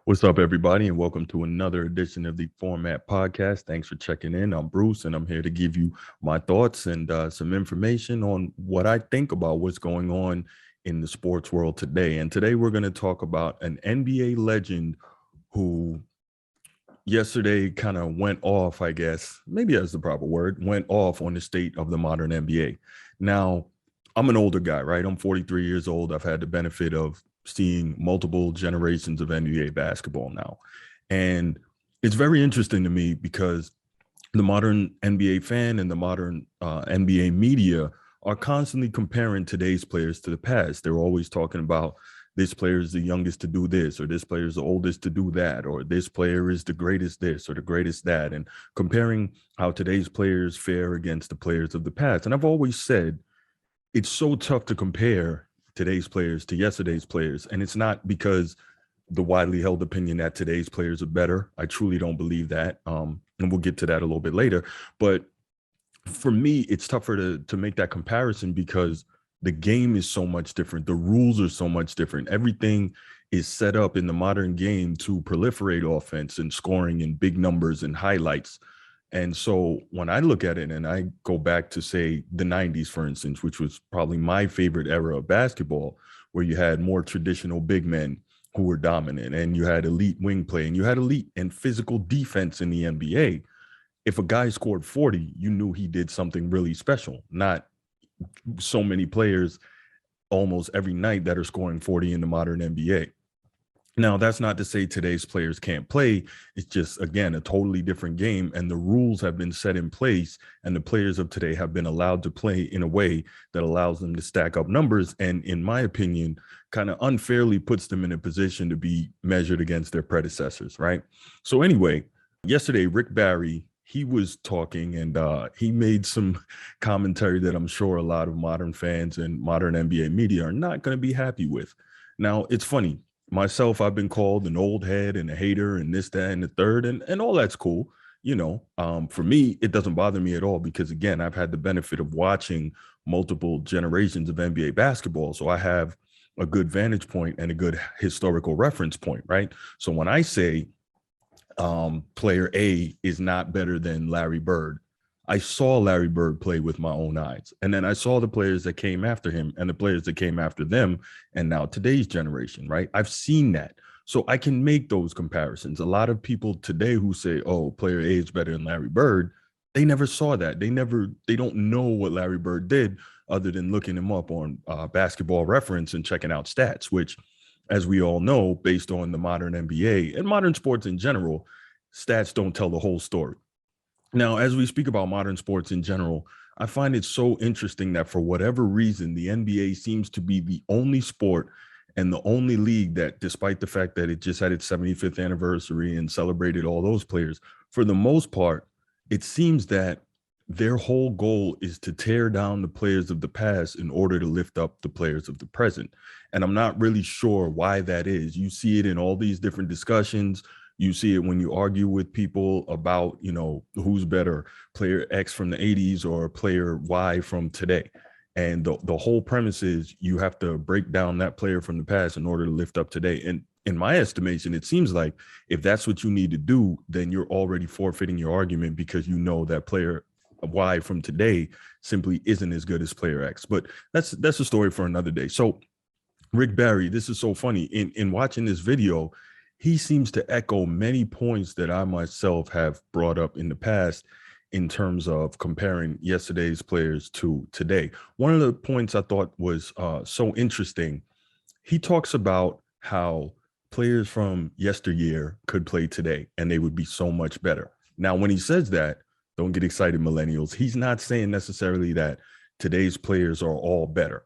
What's up, everybody, and welcome to another edition of the Format Podcast. Thanks for checking in. I'm Bruce, and I'm here to give you my thoughts and some information on what I think about what's going on in the sports world today. And today we're going to talk about an NBA legend who yesterday kind of went off, I guess, maybe that's the proper word, went off on the state of the modern NBA. Now, I'm an older guy, right? I'm 43 years old. I've had the benefit of seeing multiple generations of NBA basketball now. And it's very interesting to me because the modern NBA fan and the modern NBA media are constantly comparing today's players to the past. They're always talking about this player is the youngest to do this, or this player is the oldest to do that, or this player is the greatest this or the greatest that, and comparing how today's players fare against the players of the past. And I've always said it's so tough to compare today's players to yesterday's players. And it's not because the widely held opinion that today's players are better. I truly don't believe that. And we'll get to that a little bit later. But for me, it's tougher to make that comparison because the game is so much different. The rules are so much different. Everything is set up in the modern game to proliferate offense and scoring and big numbers and highlights. And so when I look at it and I go back to, say, the 90s, for instance, which was probably my favorite era of basketball, where you had more traditional big men who were dominant and you had elite wing play and you had elite and physical defense in the NBA. If a guy scored 40, you knew he did something really special, not so many players almost every night that are scoring 40 in the modern NBA. Now, that's not to say today's players can't play. It's just, again, a totally different game. And the rules have been set in place. And the players of today have been allowed to play in a way that allows them to stack up numbers. And in my opinion, kind of unfairly puts them in a position to be measured against their predecessors, right? So anyway, yesterday, Rick Barry, he was talking and he made some commentary that I'm sure a lot of modern fans and modern NBA media are not going to be happy with. Now, it's funny. Myself, I've been called an old head and a hater and this, that, and the third, and all that's cool. For me, it doesn't bother me at all because, again, I've had the benefit of watching multiple generations of NBA basketball. So I have a good vantage point and a good historical reference point, right? So when I say player A is not better than Larry Bird, I saw Larry Bird play with my own eyes. And then I saw the players that came after him and the players that came after them. And now today's generation, right? I've seen that. So I can make those comparisons. A lot of people today who say, oh, player A is better than Larry Bird, they never saw that. They don't know what Larry Bird did other than looking him up on Basketball Reference and checking out stats, which, as we all know, based on the modern NBA and modern sports in general, stats don't tell the whole story. Now, as we speak about modern sports in general, I find it so interesting that for whatever reason, the NBA seems to be the only sport and the only league that, despite the fact that it just had its 75th anniversary and celebrated all those players, for the most part, it seems that their whole goal is to tear down the players of the past in order to lift up the players of the present. And I'm not really sure why that is. You see it in all these different discussions. You see it when you argue with people about, who's better, player X from the 80s or player Y from today. And the whole premise is you have to break down that player from the past in order to lift up today. And in my estimation, it seems like if that's what you need to do, then you're already forfeiting your argument because you know that player Y from today simply isn't as good as player X. But that's a story for another day. So Rick Barry, this is so funny. In watching this video, he seems to echo many points that I myself have brought up in the past in terms of comparing yesterday's players to today. One of the points I thought was so interesting, he talks about how players from yesteryear could play today and they would be so much better. Now, when he says that, don't get excited, millennials. He's not saying necessarily that today's players are all better.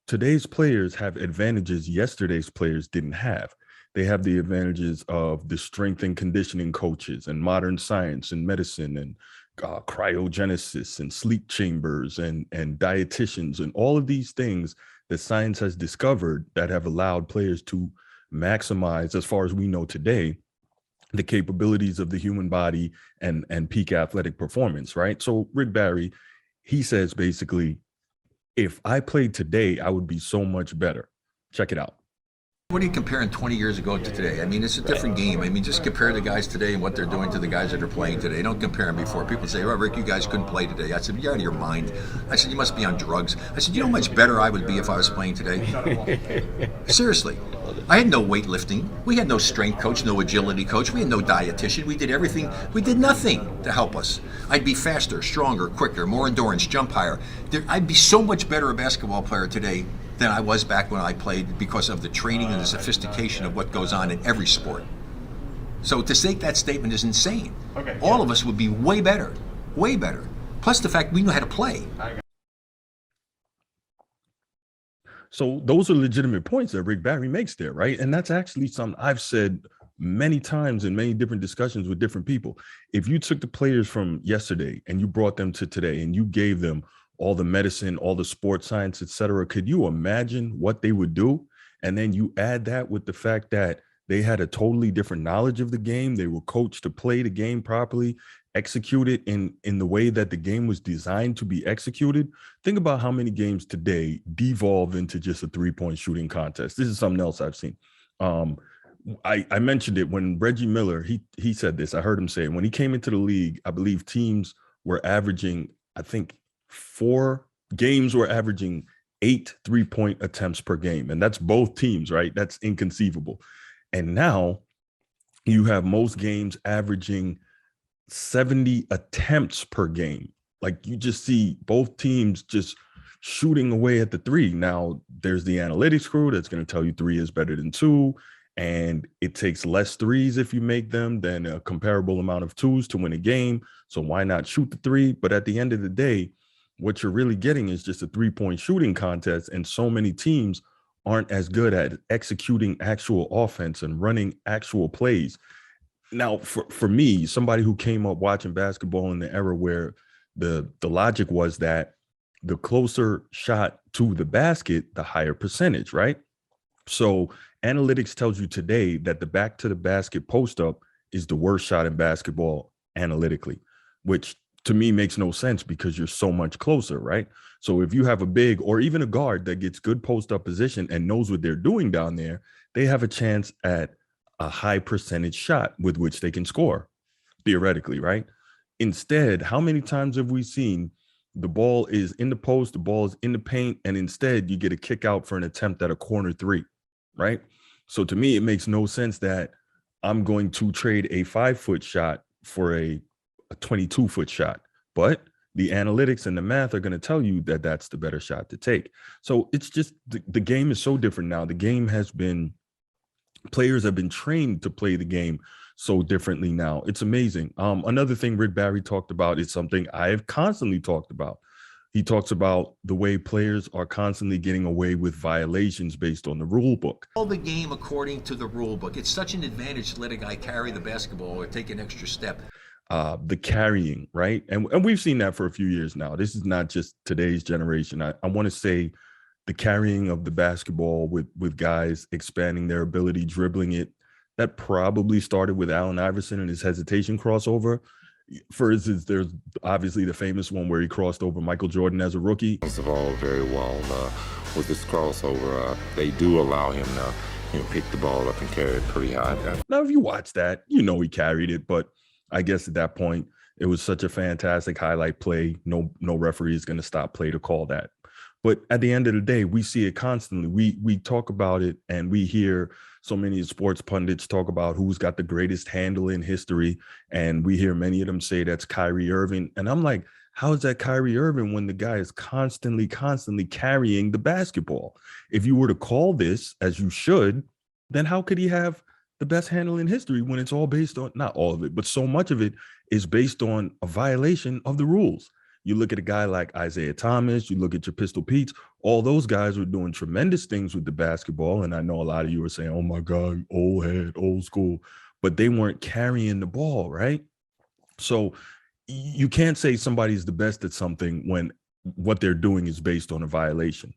Today's players have advantages yesterday's players didn't have. They have the advantages of the strength and conditioning coaches and modern science and medicine and cryogenesis and sleep chambers and dietitians and all of these things that science has discovered that have allowed players to maximize, as far as we know today, the capabilities of the human body and peak athletic performance, right? So Rick Barry, he says basically, if I played today, I would be so much better. Check it out. What are you comparing 20 years ago to today? I mean, it's a different game. I mean, just compare the guys today and what they're doing to the guys that are playing today. Don't compare them before. People say, oh, Rick, you guys couldn't play today. I said, you're out of your mind. I said, you must be on drugs. I said, you know how much better I would be if I was playing today? Seriously. I had no weightlifting. We had no strength coach, no agility coach. We had no dietitian. We did everything. We did nothing to help us. I'd be faster, stronger, quicker, more endurance, jump higher. I'd be so much better a basketball player today than I was back when I played because of the training and the sophistication of what goes on in every sport. So to make that statement is insane. Okay, all of us would be way better, way better. Plus the fact we know how to play. So those are legitimate points that Rick Barry makes there, right? And that's actually something I've said many times in many different discussions with different people. If you took the players from yesterday and you brought them to today and you gave them all the medicine, all the sports science, et cetera, could you imagine what they would do? And then you add that with the fact that they had a totally different knowledge of the game. They were coached to play the game properly, execute it in the way that the game was designed to be executed. Think about how many games today devolve into just a three-point shooting contest. This is something else I've seen. I mentioned it when Reggie Miller, he said this, I heard him say it. When he came into the league, I believe teams were averaging, I think 4 games were averaging 8 3-point attempts per game. And that's both teams, right? That's inconceivable. And now you have most games averaging 70 attempts per game. Like you just see both teams just shooting away at the three. Now there's the analytics crew that's going to tell you 3 is better than 2. And it takes less threes if you make them than a comparable amount of 2s to win a game. So why not shoot the 3? But at the end of the day, what you're really getting is just a 3-point shooting contest. And so many teams aren't as good at executing actual offense and running actual plays. Now, for me, somebody who came up watching basketball in the era where the logic was that the closer shot to the basket, the higher percentage, right? So analytics tells you today that the back to the basket post up is the worst shot in basketball analytically, which to me makes no sense because you're so much closer, right? So if you have a big or even a guard that gets good post up position and knows what they're doing down there, they have a chance at a high percentage shot with which they can score, theoretically, right? Instead, how many times have we seen the ball is in the post, the ball is in the paint, and instead you get a kick out for an attempt at a corner 3, right? So to me, it makes no sense that I'm going to trade a 5-foot shot for a 22-foot shot, but the analytics and the math are going to tell you that that's the better shot to take. So it's just the game is so different now. The game has been, players have been trained to play the game so differently now. It's amazing. Another thing Rick Barry talked about is something I have constantly talked about. He talks about the way players are constantly getting away with violations based on the rule book. All the game according to the rule book. It's such an advantage to let a guy carry the basketball or take an extra step. The carrying, right? And we've seen that for a few years now. This is not just today's generation. I want to say the carrying of the basketball with guys expanding their ability, dribbling it, that probably started with Allen Iverson and his hesitation crossover. For instance, there's obviously the famous one where he crossed over Michael Jordan as a rookie. First of all, very well with this crossover. They do allow him to pick the ball up and carry it pretty high. Now, if you watch that, you know he carried it, but I guess at that point, it was such a fantastic highlight play. No referee is going to stop play to call that. But at the end of the day, we see it constantly. We talk about it, and we hear so many sports pundits talk about who's got the greatest handle in history. And we hear many of them say that's Kyrie Irving. And I'm like, how is that Kyrie Irving when the guy is constantly carrying the basketball? If you were to call this, as you should, then how could he have the best handle in history when it's all based on, not all of it, but so much of it is based on a violation of the rules? You look at a guy like Isaiah Thomas, you look at your Pistol Pete's, all those guys were doing tremendous things with the basketball. And I know a lot of you are saying, oh my God, old head, old school, but they weren't carrying the ball, right? So you can't say somebody's the best at something when what they're doing is based on a violation.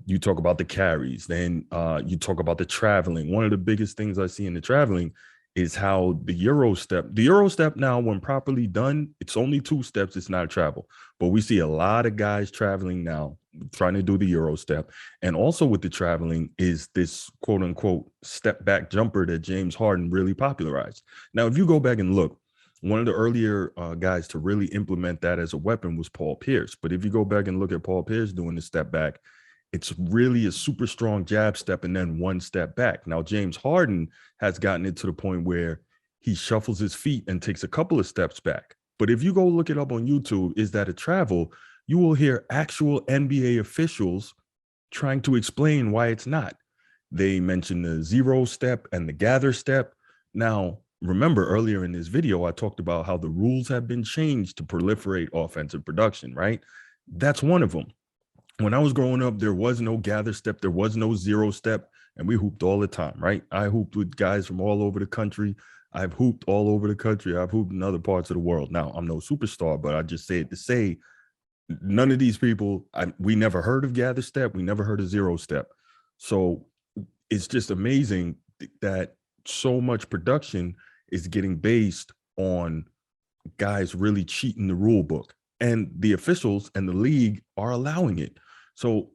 You talk about the carries, then you talk about the traveling. One of the biggest things I see in the traveling is how the Euro step now, when properly done, it's only 2 steps. It's not a travel, but we see a lot of guys traveling now trying to do the Euro step. And also with the traveling is this quote unquote step back jumper that James Harden really popularized. Now, if you go back and look, one of the earlier guys to really implement that as a weapon was Paul Pierce. But if you go back and look at Paul Pierce doing the step back, it's really a super strong jab step and then 1 step back. Now, James Harden has gotten it to the point where he shuffles his feet and takes a couple of steps back. But if you go look it up on YouTube, is that a travel? You will hear actual NBA officials trying to explain why it's not. They mention the 0 step and the gather step. Now, remember earlier in this video, I talked about how the rules have been changed to proliferate offensive production, right? That's one of them. When I was growing up, there was no gather step, there was no 0 step, and we hooped all the time, right? I hooped with guys from all over the country. I've hooped all over the country. I've hooped in other parts of the world. Now, I'm no superstar, but I just say it to say none of these people, we never heard of gather step. We never heard of 0 step. So it's just amazing that so much production is getting based on guys really cheating the rule book, and the officials and the league are allowing it. So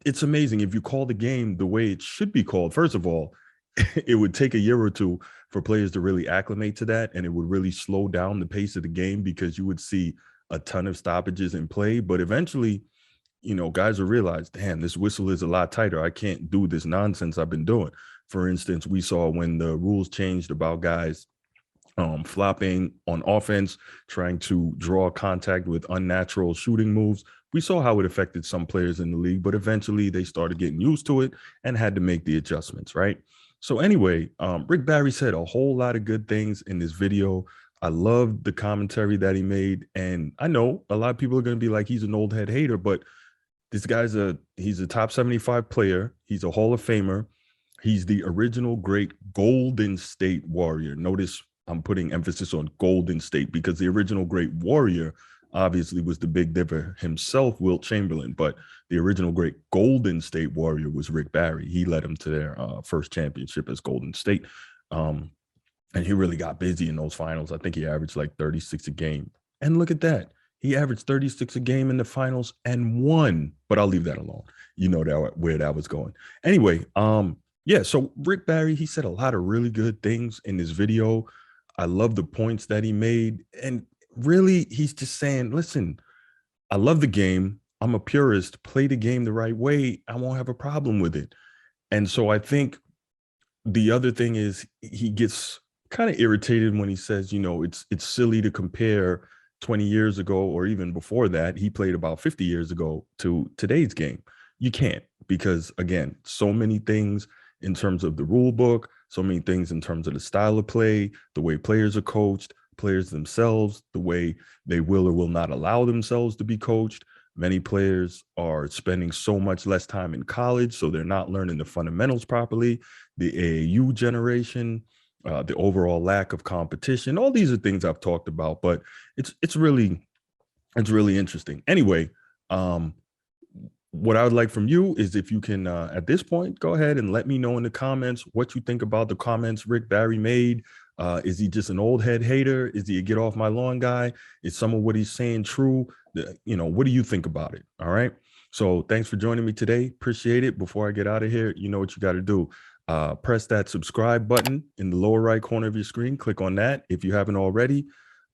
it's amazing. If you call the game the way it should be called, first of all, it would take a year or 2 for players to really acclimate to that, and it would really slow down the pace of the game because you would see a ton of stoppages in play. But eventually, you know, guys will realize, damn, this whistle is a lot tighter. I can't do this nonsense I've been doing. For instance, we saw when the rules changed about guys flopping on offense, trying to draw contact with unnatural shooting moves. We saw how it affected some players in the league, but eventually they started getting used to it and had to make the adjustments, right? So anyway, Rick Barry said a whole lot of good things in this video. I love the commentary that he made. And I know a lot of people are going to be like, he's an old head hater, but this guy's he's a top 75 player. He's a Hall of Famer. He's the original great Golden State Warrior. Notice I'm putting emphasis on Golden State because the original great Warrior obviously was the big dipper himself, Wilt Chamberlain, but the original great Golden State Warrior was Rick Barry. He led them to their first championship as Golden State. And he really got busy in those finals. I think he averaged like 36 a game. And look at that. He averaged 36 a game in the finals and won, but I'll leave that alone. You know that where that was going. Anyway, yeah, so Rick Barry, he said a lot of really good things in this video. I love the points that he made. And really, he's just saying, listen, I love the game. I'm a purist. Play the game the right way. I won't have a problem with it. And so I think the other thing is he gets kind of irritated when he says, you know, it's silly to compare 20 years ago or even before that. He played about 50 years ago to today's game. You can't, because again, so many things in terms of the rule book, so many things in terms of the style of play, the way players are coached, players themselves, the way they will or will not allow themselves to be coached. Many players are spending so much less time in college, so they're not learning the fundamentals properly. The AAU generation, the overall lack of competition, all these are things I've talked about, but it's really interesting. Anyway, what I would like from you is if you can, at this point, go ahead and let me know in the comments what you think about the comments Rick Barry made. Is he just an old head hater? Is he a get off my lawn guy? Is some of what he's saying true? You know, what do you think about it? All right. So thanks for joining me today. Appreciate it. Before I get out of here, you know what you got to do. Press that subscribe button in the lower right corner of your screen. Click on that if you haven't already.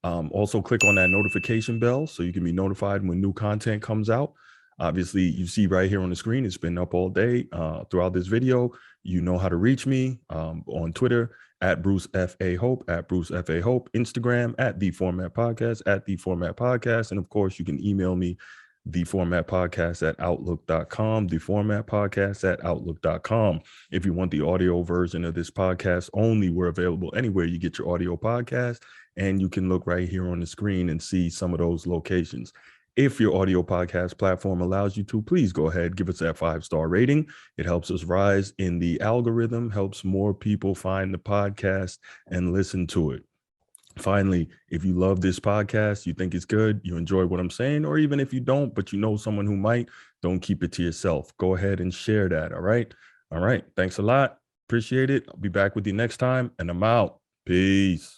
Also click on that notification bell so you can be notified when new content comes out. Obviously, you see right here on the screen, it's been up all day throughout this video. You know how to reach me on Twitter at Bruce F.A. Hope, at Bruce F.A. Hope, Instagram at The Format Podcast, at The Format Podcast. And of course, you can email me, theformatpodcast@outlook.com, theformatpodcast@outlook.com. If you want the audio version of this podcast only, we're available anywhere you get your audio podcast. And you can look right here on the screen and see some of those locations. If your audio podcast platform allows you to, please go ahead, give us that 5-star rating. It helps us rise in the algorithm, helps more people find the podcast and listen to it. Finally, if you love this podcast, you think it's good, you enjoy what I'm saying, or even if you don't, but you know someone who might, don't keep it to yourself. Go ahead and share that. All right. All right. Thanks a lot. Appreciate it. I'll be back with you next time, and I'm out. Peace.